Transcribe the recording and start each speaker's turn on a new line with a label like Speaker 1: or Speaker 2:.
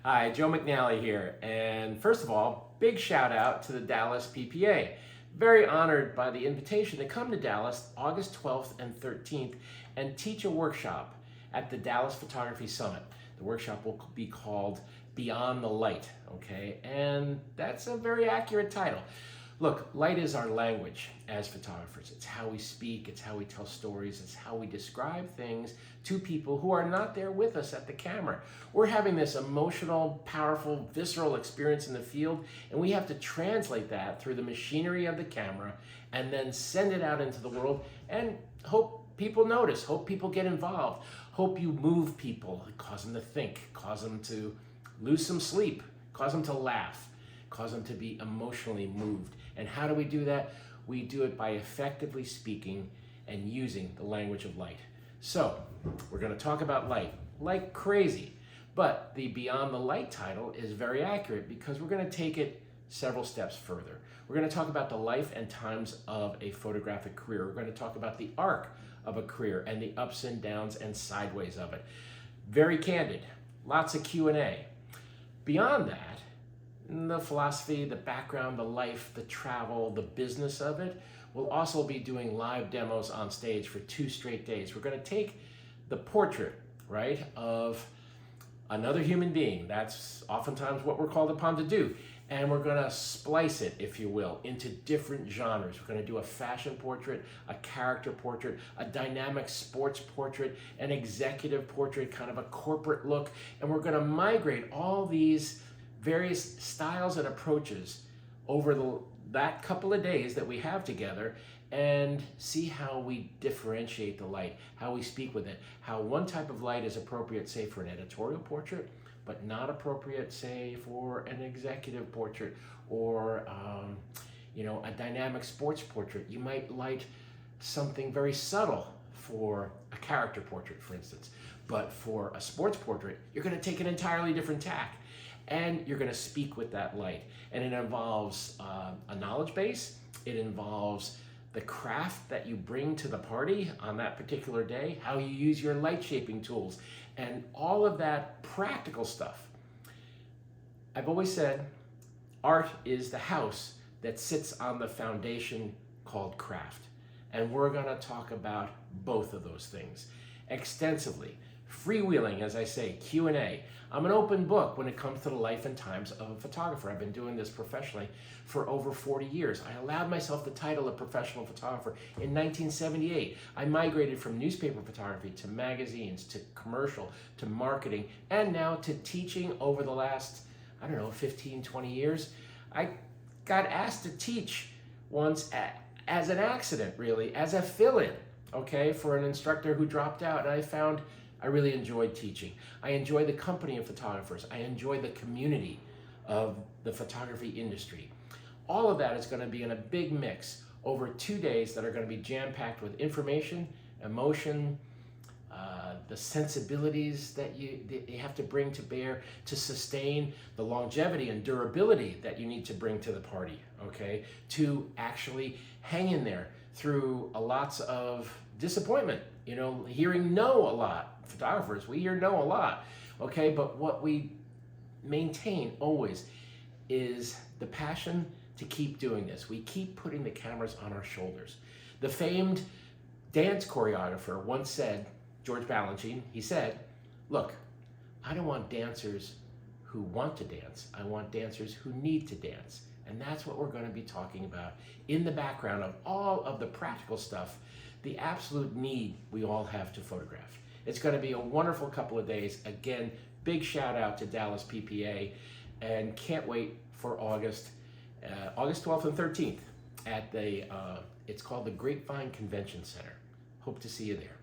Speaker 1: Hi, Joe McNally here. And first of all, big shout out to the Dallas PPA. Very honored by the invitation to come to Dallas August 12th and 13th and teach a workshop at the Dallas Photography Summit. The workshop will be called Beyond the Light, okay? And that's a very accurate title. Look, light is our language as photographers. It's how we speak, it's how we tell stories, it's how we describe things to people who are not there with us at the camera. We're having this emotional, powerful, visceral experience in the field, and we have to translate that through the machinery of the camera and then send it out into the world and hope people notice, hope people get involved, hope you move people, cause them to think, cause them to lose some sleep, cause them to laugh, cause them to be emotionally moved. And how do we do that? We do it by effectively speaking and using the language of light. So we're going to talk about light like crazy, but the Beyond the Light title is very accurate because we're going to take it several steps further. We're going to talk about the life and times of a photographic career. We're going to talk about the arc of a career and the ups and downs and sideways of it. Very candid, lots of Q&A. Beyond that, the philosophy, the background, the life, the travel, the business of it. We'll also be doing live demos on stage for 2 straight days. We're going to take the portrait, right, of another human being. That's oftentimes what we're called upon to do. And we're going to splice it, if you will, into different genres. We're going to do a fashion portrait, a character portrait, a dynamic sports portrait, an executive portrait, kind of a corporate look. And we're going to migrate all these various styles and approaches over that couple of days that we have together and see how we differentiate the light, how we speak with it, how one type of light is appropriate, say, for an editorial portrait, but not appropriate, say, for an executive portrait or a dynamic sports portrait. You might light something very subtle for a character portrait, for instance, but for a sports portrait, you're going to take an entirely different tack. And you're going to speak with that light. And it involves a knowledge base. It involves the craft that you bring to the party on that particular day, how you use your light shaping tools, and all of that practical stuff. I've always said art is the house that sits on the foundation called craft. And we're going to talk about both of those things extensively. Freewheeling, as I say, Q&A. I'm an open book when it comes to the life and times of a photographer. I've been doing this professionally for over 40 years. I allowed myself the title of professional photographer in 1978. I migrated from newspaper photography to magazines, to commercial, to marketing, and now to teaching over the last, 15, 20 years. I got asked to teach once as an accident, really, as a fill-in, okay, for an instructor who dropped out, and I found I really enjoyed teaching. I enjoy the company of photographers. I enjoy the community of the photography industry. All of that is going to be in a big mix over 2 days that are going to be jam-packed with information, emotion, the sensibilities that you have to bring to bear to sustain the longevity and durability that you need to bring to the party, okay? To actually hang in there through lots of disappointment, hearing no a lot. Photographers, we hear no a lot, okay? But what we maintain always is the passion to keep doing this. We keep putting the cameras on our shoulders. The famed dance choreographer once said, George Balanchine, he said, look, I don't want dancers who want to dance. I want dancers who need to dance. And that's what we're going to be talking about in the background of all of the practical stuff, the absolute need we all have to photograph. It's going to be a wonderful couple of days. Again, big shout out to Dallas PPA, and can't wait for August 12th and 13th at it's called the Grapevine Convention Center. Hope to see you there.